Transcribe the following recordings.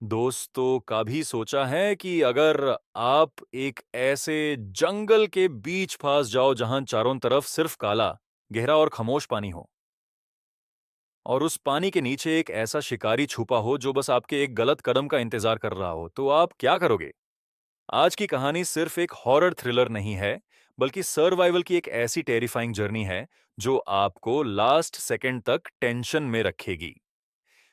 दोस्तों का भी सोचा है कि अगर आप एक ऐसे जंगल के बीच फंस जाओ जहां चारों तरफ सिर्फ काला, गहरा और खामोश पानी हो और उस पानी के नीचे एक ऐसा शिकारी छुपा हो जो बस आपके एक गलत कदम का इंतजार कर रहा हो, तो आप क्या करोगे? आज की कहानी सिर्फ एक हॉरर थ्रिलर नहीं है, बल्कि सर्वाइवल की एक ऐसी टेरिफाइंग जर्नी है जो आपको लास्ट सेकंड तक टेंशन में रखेगी।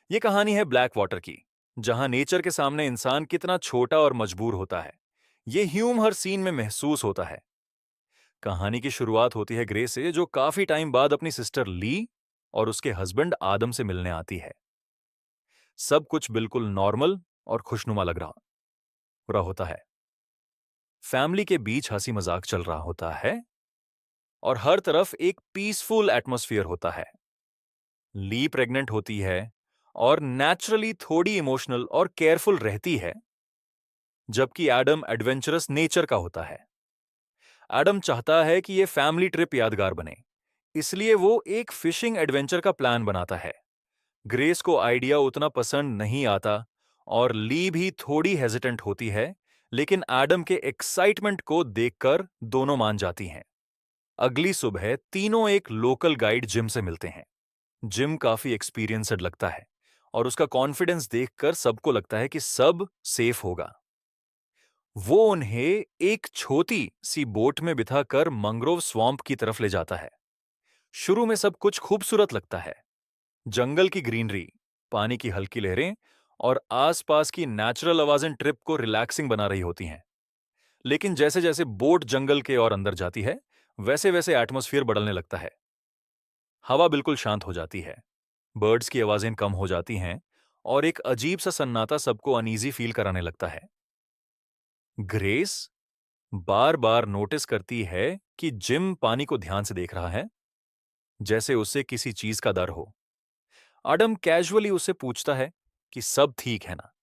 ये कहानी है ब्लैक वाटर की, जहां नेचर के सामने इंसान कितना छोटा और मजबूर होता है। ये ह्यूम हर सीन में महसूस होता है। कहानी की शुरुआत होती है ग्रे से, जो काफी टाइम बाद अपनी सिस्टर ली और उसके हस्बैंड आदम से मिलने आती है। सब कुछ बिल्कुल नॉर्मल और खुशनुमा लग रहा पूरा होता है। फैमिली के बीच हंसी मजाक चल रहा होता है और हर तरफ एक पीसफुल एटमॉस्फेयर होता है। ली प्रेग्नेंट होती है और नेचुरली थोड़ी इमोशनल और केयरफुल रहती है, जबकि एडम एडवेंचरस नेचर का होता है। एडम चाहता है कि यह फैमिली ट्रिप यादगार बने, इसलिए वो एक फिशिंग एडवेंचर का प्लान बनाता है। ग्रेस को आइडिया उतना पसंद नहीं आता और ली भी थोड़ी हेजिटेंट होती है, लेकिन एडम के एक्साइटमेंट को देखकर दोनों मान जाती हैं। अगली सुबह तीनों एक लोकल गाइड जिम से मिलते हैं। जिम काफी एक्सपीरियंस्ड लगता है और उसका कॉन्फिडेंस देखकर सबको लगता है कि सब सेफ होगा। वो उन्हें एक छोटी सी बोट में बिठाकर मैंग्रोव स्वैम्प की तरफ ले जाता है। शुरू में सब कुछ खूबसूरत लगता है। जंगल की ग्रीनरी, पानी की हल्की लहरें और आसपास की नेचुरल आवाजें ट्रिप को रिलैक्सिंग बना रही होती हैं। लेकिन जैसे जैसे बोट जंगल के और अंदर जाती है, वैसे वैसे एटमॉस्फेयर बदलने लगता है। हवा बिल्कुल शांत हो जाती है, बर्ड्स की आवाजें कम हो जाती हैं और एक अजीब सा सन्नाटा सबको अनईजी फील कराने लगता है। ग्रेस बार बार नोटिस करती है कि जिम पानी को ध्यान से देख रहा है, जैसे उसे किसी चीज का डर हो। आडम कैजुअली उससे पूछता है कि सब ठीक है ना,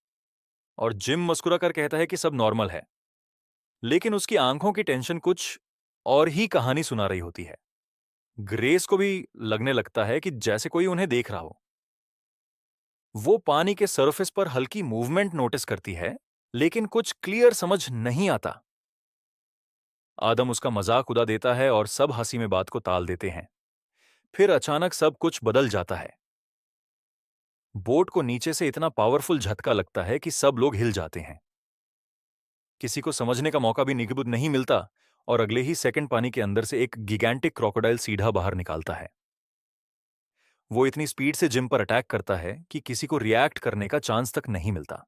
और जिम मुस्कुरा कर कहता है कि सब नॉर्मल है। लेकिन उसकी आंखों की टेंशन कुछ और ही कहानी सुना रही होती है। ग्रेस को भी लगने लगता है कि जैसे कोई उन्हें देख रहा हो। वो पानी के सरफेस पर हल्की मूवमेंट नोटिस करती है, लेकिन कुछ क्लियर समझ नहीं आता। आदम उसका मजाक उड़ा देता है और सब हंसी में बात को टाल देते हैं। फिर अचानक सब कुछ बदल जाता है। बोट को नीचे से इतना पावरफुल झटका लगता है कि सब लोग हिल जाते हैं। किसी को समझने का मौका भी निगुद नहीं मिलता और अगले ही सेकंड पानी के अंदर से एक गिगैंटिक क्रोकोडाइल सीधा बाहर निकालता है। वो इतनी स्पीड से जिम पर अटैक करता है कि किसी को रिएक्ट करने का चांस तक नहीं मिलता।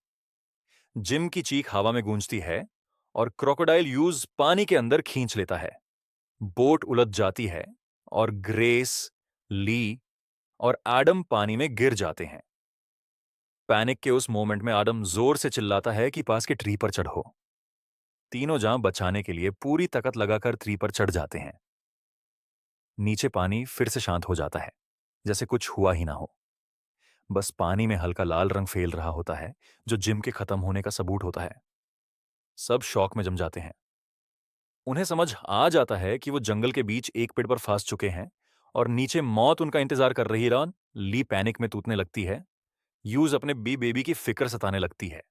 जिम की चीख हवा में गूंजती है और क्रोकोडाइल यूज पानी के अंदर खींच लेता है। बोट उलट जाती है और ग्रेस, ली और एडम पानी में गिर जाते हैं। पैनिक के उस मोमेंट में एडम जोर से चिल्लाता है कि पास के ट्री पर चढ़ो। तीनों जान बचाने के लिए पूरी ताकत लगाकर ट्री पर चढ़ जाते हैं। नीचे पानी फिर से शांत हो जाता है, जैसे कुछ हुआ ही ना हो। बस पानी में हल्का लाल रंग फैल रहा होता है, जो जिम के खत्म होने का सबूत होता है। सब शौक में जम जाते हैं। उन्हें समझ आ जाता है कि वो जंगल के बीच एक पेड़ पर फंस चुके हैं और नीचे मौत उनका इंतजार कर रही है। ली पैनिक में तूतने लगती है। यूज अपने बी बेबी की फिक्र सताने लगती है।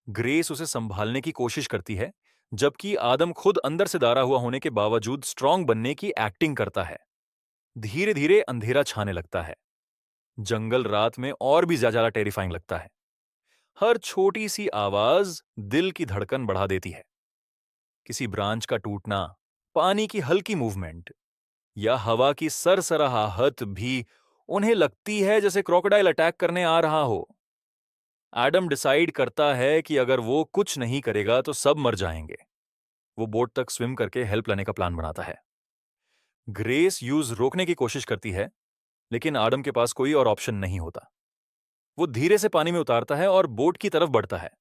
ग्रेस उसे संभालने की कोशिश करती है, जबकि आदम खुद अंदर से दारा हुआ होने के बावजूद स्ट्रांग बनने की एक्टिंग करता है। धीरे धीरे अंधेरा छाने लगता है। जंगल रात में और भी ज्यादा टेरिफाइंग लगता है। हर छोटी सी आवाज दिल की धड़कन बढ़ा देती है। किसी ब्रांच का टूटना, पानी की हल्की मूवमेंट या हवा की सरसराहट भी उन्हें लगती है जैसे क्रोकोडाइल अटैक करने आ रहा हो। एडम डिसाइड करता है कि अगर वो कुछ नहीं करेगा तो सब मर जाएंगे। वो बोट तक स्विम करके हेल्प लेने का प्लान बनाता है। ग्रेस यूज रोकने की कोशिश करती है, लेकिन आडम के पास कोई और ऑप्शन नहीं होता। वो धीरे से पानी में उतारता है और बोट की तरफ बढ़ता है।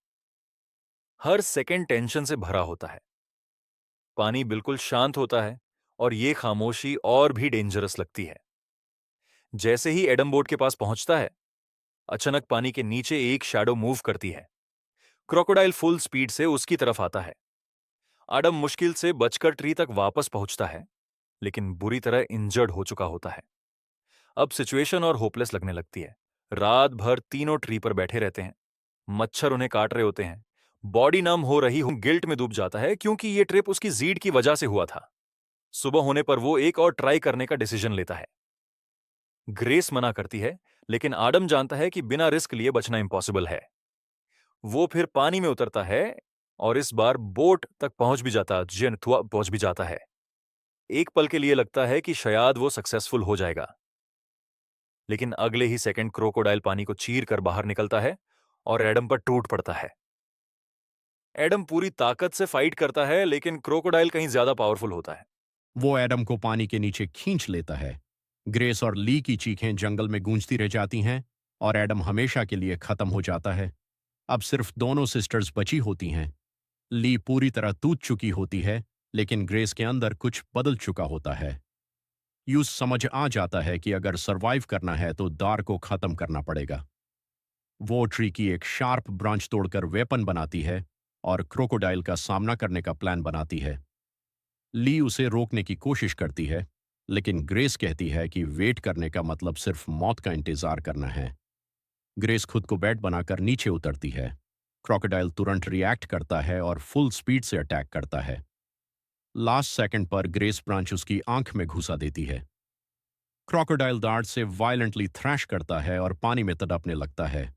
हर सेकंड टेंशन से भरा होता है। पानी बिल्कुल शांत होता है और ये खामोशी और भी डेंजरस लगती है। जैसे ही एडम बोट के पास पहुंचता है, अचानक पानी के नीचे एक शैडो मूव करती है। क्रोकोडाइल फुल स्पीड से उसकी तरफ आता है। एडम मुश्किल से बचकर ट्री तक वापस पहुंचता है, लेकिन बुरी तरह इंजर्ड हो चुका होता है। अब सिचुएशन और होपलेस लगने लगती है। रात भर तीनों ट्री पर बैठे रहते हैं। मच्छर उन्हें काट रहे होते हैं, बॉडी नम हो रही हो, गिल्ट में डूब जाता है क्योंकि ये ट्रिप उसकी जीड की वजह से हुआ था। सुबह होने पर वो एक और ट्राई करने का डिसीजन लेता है। ग्रेस मना करती है, लेकिन आडम जानता है कि बिना रिस्क लिए बचना इम्पॉसिबल है। वो फिर पानी में उतरता है और इस बार बोट तक पहुंच भी जाता है। एक पल के लिए लगता है कि शायद वो सक्सेसफुल हो जाएगा, लेकिन अगले ही सेकंड क्रोकोडाइल पानी को चीर कर बाहर निकलता है और एडम पर टूट पड़ता है। एडम पूरी ताकत से फाइट करता है, लेकिन क्रोकोडाइल कहीं ज्यादा पावरफुल होता है। वो एडम को पानी के नीचे खींच लेता है। ग्रेस और ली की चीखें जंगल में गूंजती रह जाती हैं और एडम हमेशा के लिए खत्म हो जाता है। अब सिर्फ दोनों सिस्टर्स बची होती हैं। ली पूरी तरह टूट चुकी होती है, लेकिन ग्रेस के अंदर कुछ बदल चुका होता है। यूज समझ आ जाता है कि अगर सरवाइव करना है तो दार को खत्म करना पड़ेगा। वो ट्री की एक शार्प ब्रांच तोड़कर वेपन बनाती है और क्रोकोडाइल का सामना करने का प्लान बनाती है। ली उसे रोकने की कोशिश करती है, लेकिन ग्रेस कहती है कि वेट करने का मतलब सिर्फ मौत का इंतजार करना है। ग्रेस खुद को बैट बनाकर नीचे उतरती है। क्रोकोडाइल तुरंत रिएक्ट करता है और फुल स्पीड से अटैक करता है। लास्ट सेकंड पर ग्रेस ब्रांच उसकी आंख में घुसा देती है। क्रोकोडाइल दार्ड से वायलेंटली थ्रैश करता है और पानी में तड़पने लगता है।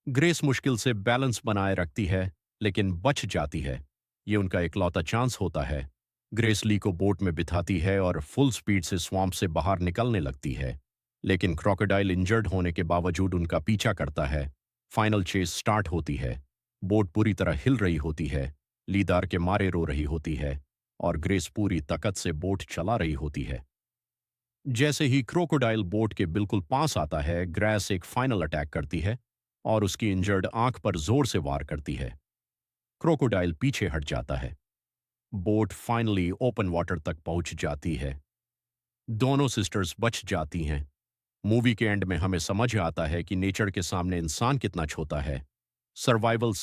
ग्रेस मुश्किल से बैलेंस बनाए रखती है, लेकिन बच जाती है। ये उनका इकलौता चांस होता है। ग्रेस ली को बोट में बिठाती है और फुल स्पीड से स्वैम्प से बाहर निकलने लगती है, लेकिन क्रोकोडाइल इंजर्ड होने के बावजूद उनका पीछा करता है। फाइनल चेस स्टार्ट होती है। बोट पूरी तरह हिल रही होती है, लीदार के मारे रो रही होती है और ग्रेस पूरी ताकत से बोट चला रही होती है। जैसे ही क्रोकोडाइल बोट के बिल्कुल पास आता है, ग्रेस एक फाइनल अटैक करती है और उसकी इंजर्ड आंख पर जोर से वार करती है। क्रोकोडाइल पीछे हट जाता है। बोट फाइनली ओपन वाटर तक पहुंच जाती है। दोनों सिस्टर्स बच जाती हैं। मूवी के एंड में हमें समझ आता है कि नेचर के सामने इंसान कितना छोटा है। सर्वाइवल